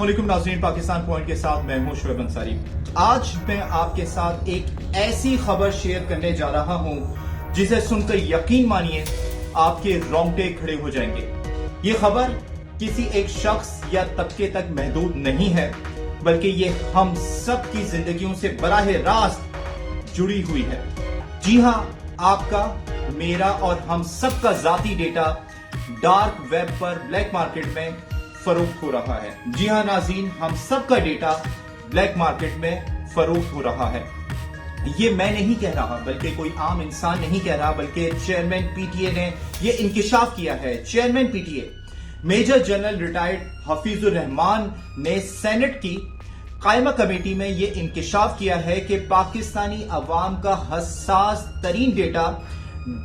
अस्सलाम वालेकुम नाज़रीन, पाकिस्तान पॉइंट के साथ मैं हूं शोएब अंसारी। आज मैं आपके साथ एक ऐसी खबर शेयर करने जा रहा हूं जिसे सुनकर यकीन मानिए आपके रोंगटे खड़े हो जाएंगे। ये खबर किसी एक शख्स या तबके तक महदूद नहीं है, बल्कि ये हम सब की जिंदगियों से बराह रास्त जुड़ी हुई है। जी हां, आपका, मेरा और हम सब का जाती डेटा डार्क वेब पर ब्लैक मार्केट में फरोख्त हो रहा है। जी हां नाज़रीन, हम सब का डेटा ब्लैक मार्केट में फरोख्त हो रहा है। ये मैं नहीं कह रहा, बल्कि कोई आम इंसान नहीं कह रहा, बल्कि चेयरमैन पीटीए ने ये इंकिशाफ किया है। Chairman PTA major general retired Hafeezur Rehman ने सेनेट की कायमा कमेटी में ये इंकिशाफ किया है कि पाकिस्तानी अवाम का हसास तरीन डेटा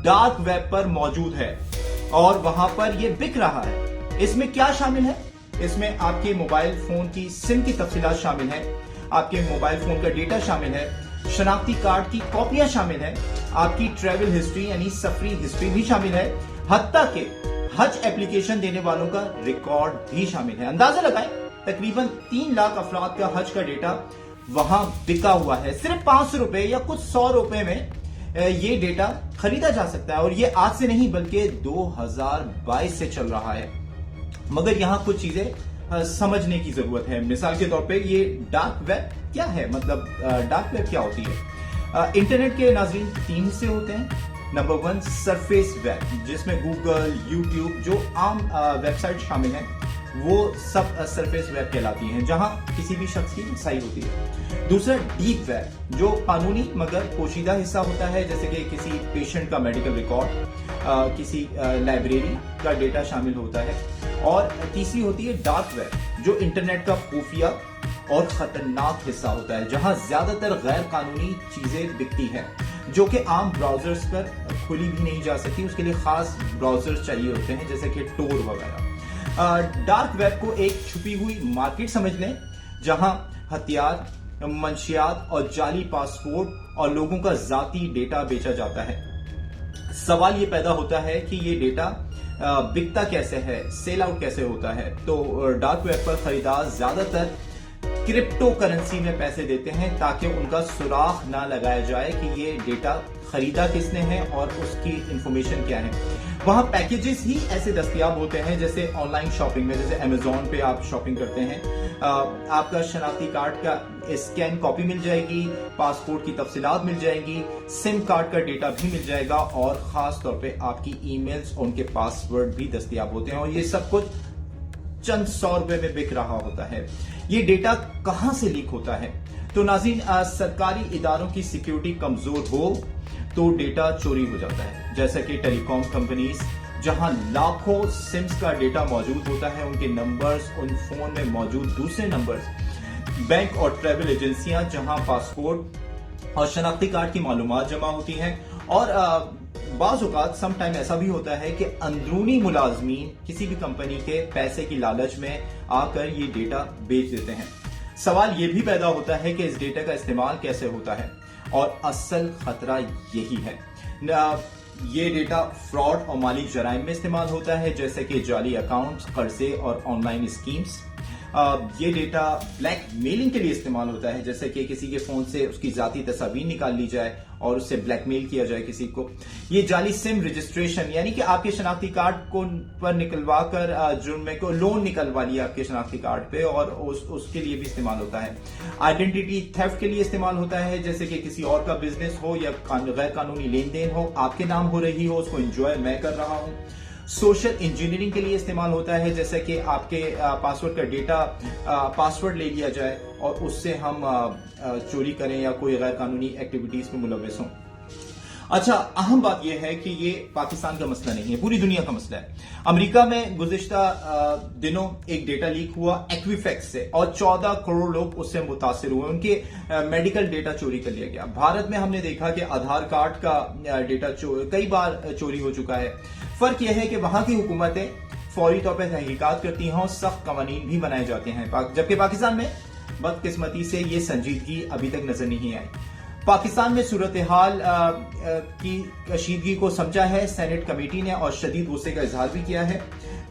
डार्क वेब पर मौजूद है और वहां पर ये बिक रहा है। इसमें क्या शामिल है? इसमें आपके मोबाइल फोन की सिम की तफसीलात शामिल है, आपके मोबाइल फोन का डेटा शामिल है, शनाख्ती कार्ड की कॉपियां शामिल है, आपकी ट्रैवल हिस्ट्री यानी सफरी हिस्ट्री भी शामिल है, हत्ता के हज एप्लीकेशन देने वालों का रिकॉर्ड भी शामिल है। अंदाजा लगाएं, तकरीबन 3 लाख अफराद का हज का डेटा वहां बिका हुआ है। सिर्फ 500 रुपए या कुछ 100 रुपए में ये डेटा खरीदा जा सकता है, और ये आज से नहीं बल्कि 2022 से चल रहा है। मगर यहां कुछ चीजें समझने की जरूरत है। मिसाल के तौर पे ये डार्क वेब क्या है, मतलब डार्क वेब क्या होती है? इंटरनेट के नाज़रीन 3 हिस्से होते हैं। नंबर 1 सरफेस वेब, जिसमें गूगल, यूट्यूब जो आम वेबसाइट शामिल हैं, वो सब सरफेस वेब कहलाती हैं, जहां किसी भी शख्स की रसाई होती है। दूसरा डीप वेब, जो कानूनी मगर पोशीदा हिस्सा होता है, जैसे कि किसी पेशेंट का मेडिकल रिकॉर्ड, किसी लाइब्रेरी का डेटा शामिल होता है। और तीसरी होती है डार्क वेब, जो इंटरनेट का खुफिया और खतरनाक हिस्सा होता है, जहां ज्यादातर गैर कानूनी चीजें बिकती हैं, जो कि आम ब्राउजर्स पर खुली भी नहीं जा सकती। उसके लिए खास ब्राउजर्स चाहिए होते हैं, जैसे कि टोर वगैरह। डार्क वेब को एक छुपी हुई मार्केट समझ लें, जहां हथियार, मंशियात और जाली पासपोर्ट और लोगों का जाती डेटा बेचा जाता है। सवाल ये पैदा होता है कि ये डेटा बिकता कैसे है, सेल आउट कैसे होता है? तो डार्क वेब पर खरीदार ज्यादातर क्रिप्टो करेंसी में पैसे देते हैं, ताकि उनका सुराग ना लगाया जाए कि ये डेटा खरीदा किसने है और उसकी इंफॉर्मेशन क्या है। वहां पैकेजेस ही ऐसे दस्तयाब होते हैं, जैसे ऑनलाइन शॉपिंग में, जैसे अमेजोन पे आप शॉपिंग करते हैं, आपका शनाख्ती कार्ड का स्कैन कॉपी मिल जाएगी, पासपोर्ट की तफसीलात मिल जाएंगी, सिम कार्ड का डेटा भी मिल जाएगा, और खास तौर पे आपकी ईमेल्स और उनके पासवर्ड भी दस्तयाब होते हैं, और ये सब कुछ चंद 100 रुपए में बिक रहा होता है। ये डेटा कहां से लीक होता है? तो नाज़रीन, सरकारी इदारों की सिक्योरिटी कमजोर हो तो डेटा चोरी हो जाता है, जैसा कि टेलीकॉम कंपनीज, जहां लाखों सिम्स का डेटा मौजूद होता है, उनके नंबर्स, उन फोन में मौजूद दूसरे नंबर्स, बैंक और ट्रैवल एजेंसियां, जहां पासपोर्ट और शनाख्ती कार्ड की मालूमात जमा होती हैं, और बाज़ औक़ात सम टाइम ऐसा भी होता है कि अंदरूनी मुलाजमीन किसी भी कंपनी के पैसे की लालच में आकर ये डेटा बेच देते हैं। सवाल ये भी पैदा होता है कि इस डेटा का इस्तेमाल कैसे होता है, और असल खतरा यही है। ये डेटा फ्रॉड और माली जराइम में इस्तेमाल होता है, जैसे कि जाली अकाउंट्स, कर्जे और ऑनलाइन स्कीम्स। ये डेटा ब्लैक मेलिंग के लिए इस्तेमाल होता है, जैसे कि किसी के फोन से उसकी जाती तस्वीर निकाल ली जाए और उससे ब्लैकमेल किया जाए किसी को। ये जाली सिम रजिस्ट्रेशन, यानी कि आपके शनाख्ती कार्ड को पर निकलवा कर जुर्म को लोन निकलवा लिया आपके शनाख्ती कार्ड पे, और उसके लिए भी इस्तेमाल होता है। आइडेंटिटी थेफ्ट के लिए इस्तेमाल होता है, जैसे कि किसी और का बिजनेस हो या गैर कानूनी लेन देन हो, आपके नाम हो रही हो, उसको एंजॉय मैं कर रहा हूं। सोशल इंजीनियरिंग के लिए इस्तेमाल होता है, जैसे कि आपके पासवर्ड का डेटा, पासवर्ड ले लिया जाए और उससे हम चोरी करें या कोई गैर कानूनी एक्टिविटीज में मुलव्वस हों। अच्छा, अहम बात यह है कि ये पाकिस्तान का मसला नहीं है, पूरी दुनिया का मसला है। अमेरिका में गुज़िश्ता दिनों एक डेटा लीक हुआ एक्विफेक्स से, और 14 करोड़ लोग उससे मुतासिर हुए, उनके मेडिकल डेटा चोरी कर लिया गया। भारत में हमने देखा कि आधार कार्ड का डेटा कई बार चोरी हो चुका है। फर्क यह है कि वहां की हुकूमतें फौरी तौर पर तहकीकात करती हैं और सख्त कवानीन भी बनाए जाते हैं, जबकि पाकिस्तान में बदकिस्मती से ये संजीदगी अभी तक नजर नहीं आई। पाकिस्तान में सूरत हाल की कशीदगी को समझा है सेनेट कमेटी ने, और शदीद गुस्से का इजहार भी किया है।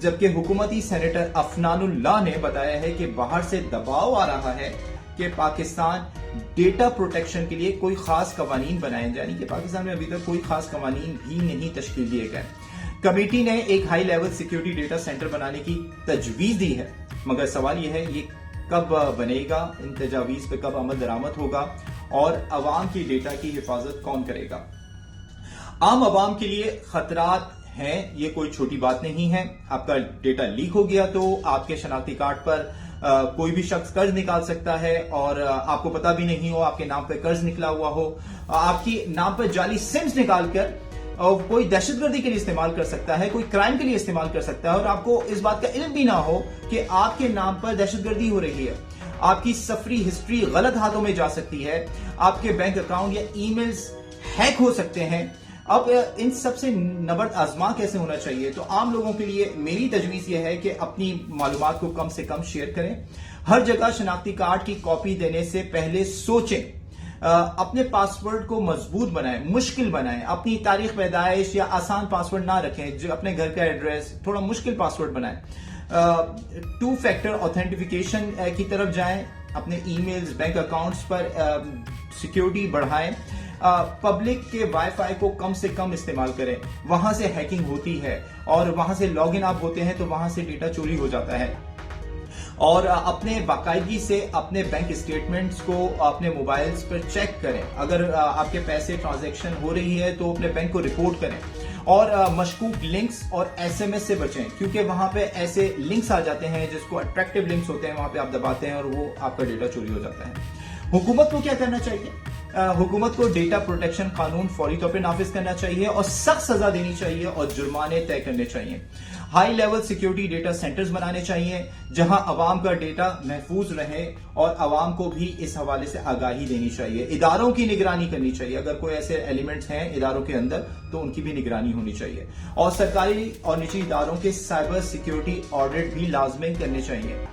جبکہ حکومتی سینیٹر افنان اللہ نے بتایا ہے کہ باہر سے دباؤ آ رہا ہے کہ پاکستان ڈیٹا پروٹیکشن کے لیے کوئی خاص قوانین بنائے، یعنی کہ پاکستان میں ابھی تک کوئی خاص قوانین بھی نہیں تشکیل دیے گئے۔ کمیٹی نے ایک high level security data centre بنانے کی تجویز دی ہے، مگر سوال یہ ہے یہ کب بنے گا، ان تجاویز پہ کب عمل درآمد ہوگا اور عوام کی ڈیٹا کی حفاظت کون کرے گا؟ عام عوام کے لیے خطرات ہیں، یہ کوئی چھوٹی بات نہیں ہے۔ آپ کا ڈیٹا لیک ہو گیا تو آپ کے شناختی کارڈ پر کوئی بھی شخص قرض نکال سکتا ہے اور آپ کو پتا بھی نہیں ہو، آپ کے نام پہ قرض نکلا ہوا ہو، آپ کی نام پہ جعلی سمز نکال کر کوئی دہشت گردی کے لیے استعمال کر سکتا ہے، کوئی کرائم کے لیے استعمال کر سکتا ہے اور آپ کو اس بات کا علم بھی نہ ہو کہ آپ کے نام پر دہشت گردی ہو رہی ہے۔ آپ کی سفری ہسٹری غلط ہاتھوں میں جا سکتی ہے، آپ کے بینک اکاؤنٹ یا ای میلز ہیک ہو سکتے ہیں۔ اب ان سب سے نبرد آزما کیسے ہونا چاہیے؟ تو عام لوگوں کے لیے میری تجویز یہ ہے کہ اپنی معلومات کو کم سے کم شیئر کریں۔ ہر جگہ شناختی کارڈ کی کاپی دینے سے پہلے سوچیں، اپنے پاسورڈ کو مضبوط بنائیں، مشکل بنائیں، اپنی تاریخ پیدائش یا آسان پاسورڈ نہ رکھیں، جو اپنے گھر کا ایڈریس، تھوڑا مشکل پاسورڈ بنائیں۔ 2 فیکٹر آتھینٹیفیکیشن کی طرف جائیں، اپنے ای میلز، بینک اکاؤنٹس پر سیکیورٹی بڑھائیں۔ پبلک کے وائی فائی کو کم سے کم استعمال کریں، وہاں سے ہیکنگ ہوتی ہے اور وہاں سے لاگ ان آپ ہوتے ہیں تو وہاں سے ڈیٹا چوری ہو جاتا ہے۔ اور اپنے باقاعدگی سے اپنے بینک اسٹیٹمنٹس کو اپنے موبائلز پر چیک کریں، اگر آپ کے پیسے ٹرانزیکشن ہو رہی ہے تو اپنے بینک کو رپورٹ کریں۔ اور مشکوک لنکس اور ایس ایم ایس سے بچیں، کیونکہ وہاں پہ ایسے لنکس آ جاتے ہیں جس کو اٹریکٹیو لنکس ہوتے ہیں، وہاں پہ آپ دباتے ہیں اور وہ آپ کا ڈیٹا چوری ہو جاتا ہے۔ حکومت کو کیا کرنا چاہیے؟ حکومت کو ڈیٹا پروٹیکشن قانون فوری طور پہ نافذ کرنا چاہیے اور سخت سزا دینی چاہیے اور جرمانے طے کرنے چاہیے۔ High level security data centres بنانے چاہیے جہاں عوام کا ڈیٹا محفوظ رہے اور عوام کو بھی اس حوالے سے آگاہی دینی چاہیے۔ اداروں کی نگرانی کرنی چاہیے، اگر کوئی ایسے ایلیمنٹس ہیں اداروں کے اندر تو ان کی بھی نگرانی ہونی چاہیے۔ اور سرکاری اور نجی اداروں کے سائبر سیکیورٹی آڈٹ بھی لازمی کرنے چاہیے۔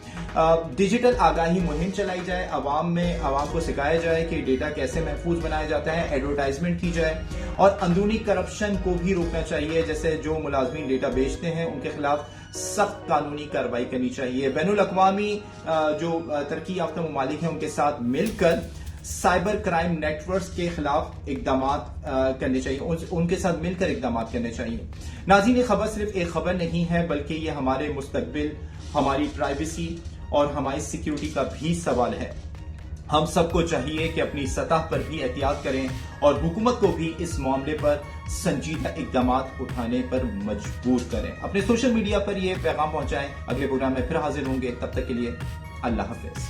ڈیجیٹل آگاہی مہم چلائی جائے، عوام کو سکھایا جائے کہ ڈیٹا کیسے محفوظ بنایا جاتا ہے، ایڈورٹائزمنٹ کی جائے اور اندرونی کرپشن کو بھی روکنا چاہیے، جیسے جو ملازمین ڈیٹا بیچتے ہیں ان کے خلاف سخت قانونی کارروائی کرنی چاہیے۔ بین الاقوامی جو ترقی یافتہ ممالک ہیں ان کے ساتھ مل کر سائبر کرائم نیٹ ورکس کے خلاف اقدامات کرنے چاہیے، ان کے ساتھ مل کر اقدامات کرنے چاہیے۔ ناظرین، یہ خبر صرف ایک خبر نہیں ہے بلکہ یہ ہمارے مستقبل، ہماری پرائیویسی اور ہماری سیکیورٹی کا بھی سوال ہے۔ ہم سب کو چاہیے کہ اپنی سطح پر بھی احتیاط کریں اور حکومت کو بھی اس معاملے پر سنجیدہ اقدامات اٹھانے پر مجبور کریں۔ اپنے سوشل میڈیا پر یہ پیغام پہنچائیں۔ اگلے پروگرام میں پھر حاضر ہوں گے، تب تک کے لیے اللہ حافظ۔